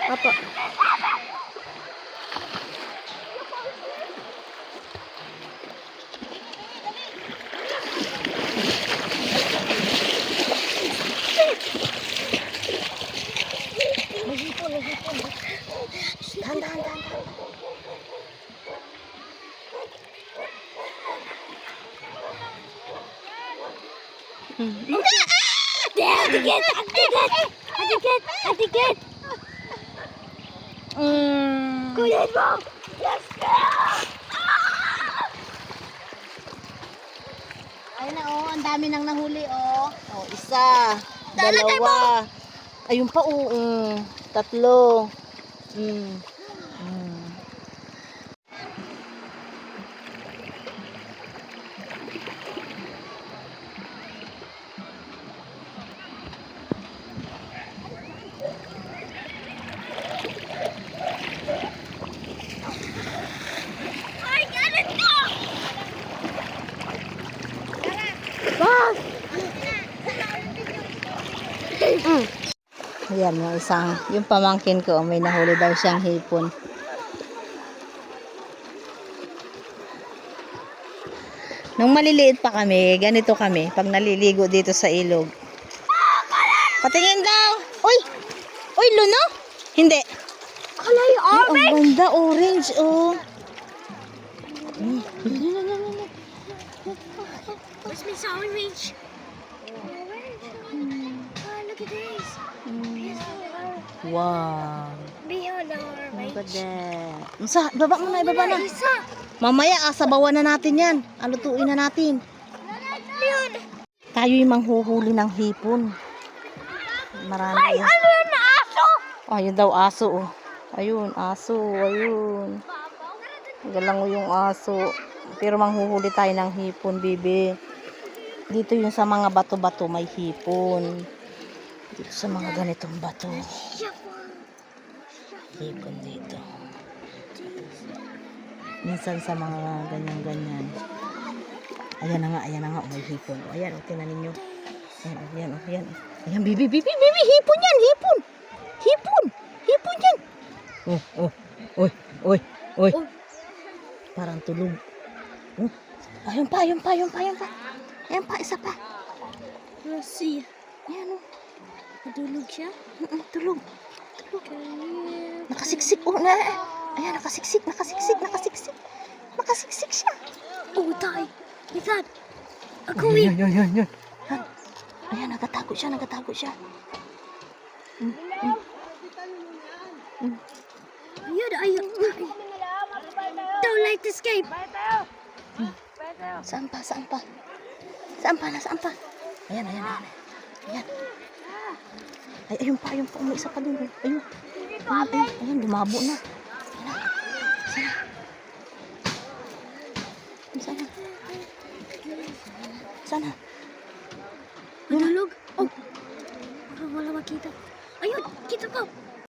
Apa. Nagipon. Dahan. Atikit. Kuya mo. Yes. Ayun na oh, ang dami nang nahuli oh. Oh, isa, dalawa. Ayun pa oh, tatlo. Ayan, yung pamangkin ko, may nahuli daw siyang hipon. Nung maliliit pa kami, ganito kami, pag naliligo dito sa ilog. Patingin daw! Uy, luno? Hindi. Kulay orange! Ang ganda, orange, oh. What's my orange? Look at this. Wow. Beyond orange. Look at that. Baba mo na, ibaba na. Isa. Mamaya, sabawan na natin yan. Alutuin na natin. Beyond. Tayo yung manghuhuli ng hipon. Marami. Ay, ano yun na aso? Oh, yun daw aso, oh. Ayun, aso, ayun. Galango yung aso. Pero manghuhuli tayo ng hipon, bibi. Dito yung sa mga bato-bato may hipon. Dito sa mga ganitong bato. Hipon dito. Minsan sa mga ganyan-ganyan. Ayan na nga, oh, may hipon. Oh, ayan, oh, tinan ninyo. Ayan. Ayan, bibi, hipon yan, hipon. Hipon yan. Oy. Parang tulog. Oh. Ayun pa. Ayan pa, isa pa. Let's see. Ayan, oh. Natulog siya? Tulog. Nakasiksik, oh, na. Ayan, nakasiksik. Nakasiksik siya. Oh, tay. Isan. Ako Yan. Ayan, nagatago siya. Ayun. Don't like to escape. Saan pa? Ayan. Ay, ayun pa. May isa pa dun. Ayun, lumabo na. Sana. Natulog? Oh. Parang wala makita. Ayun, kita ko.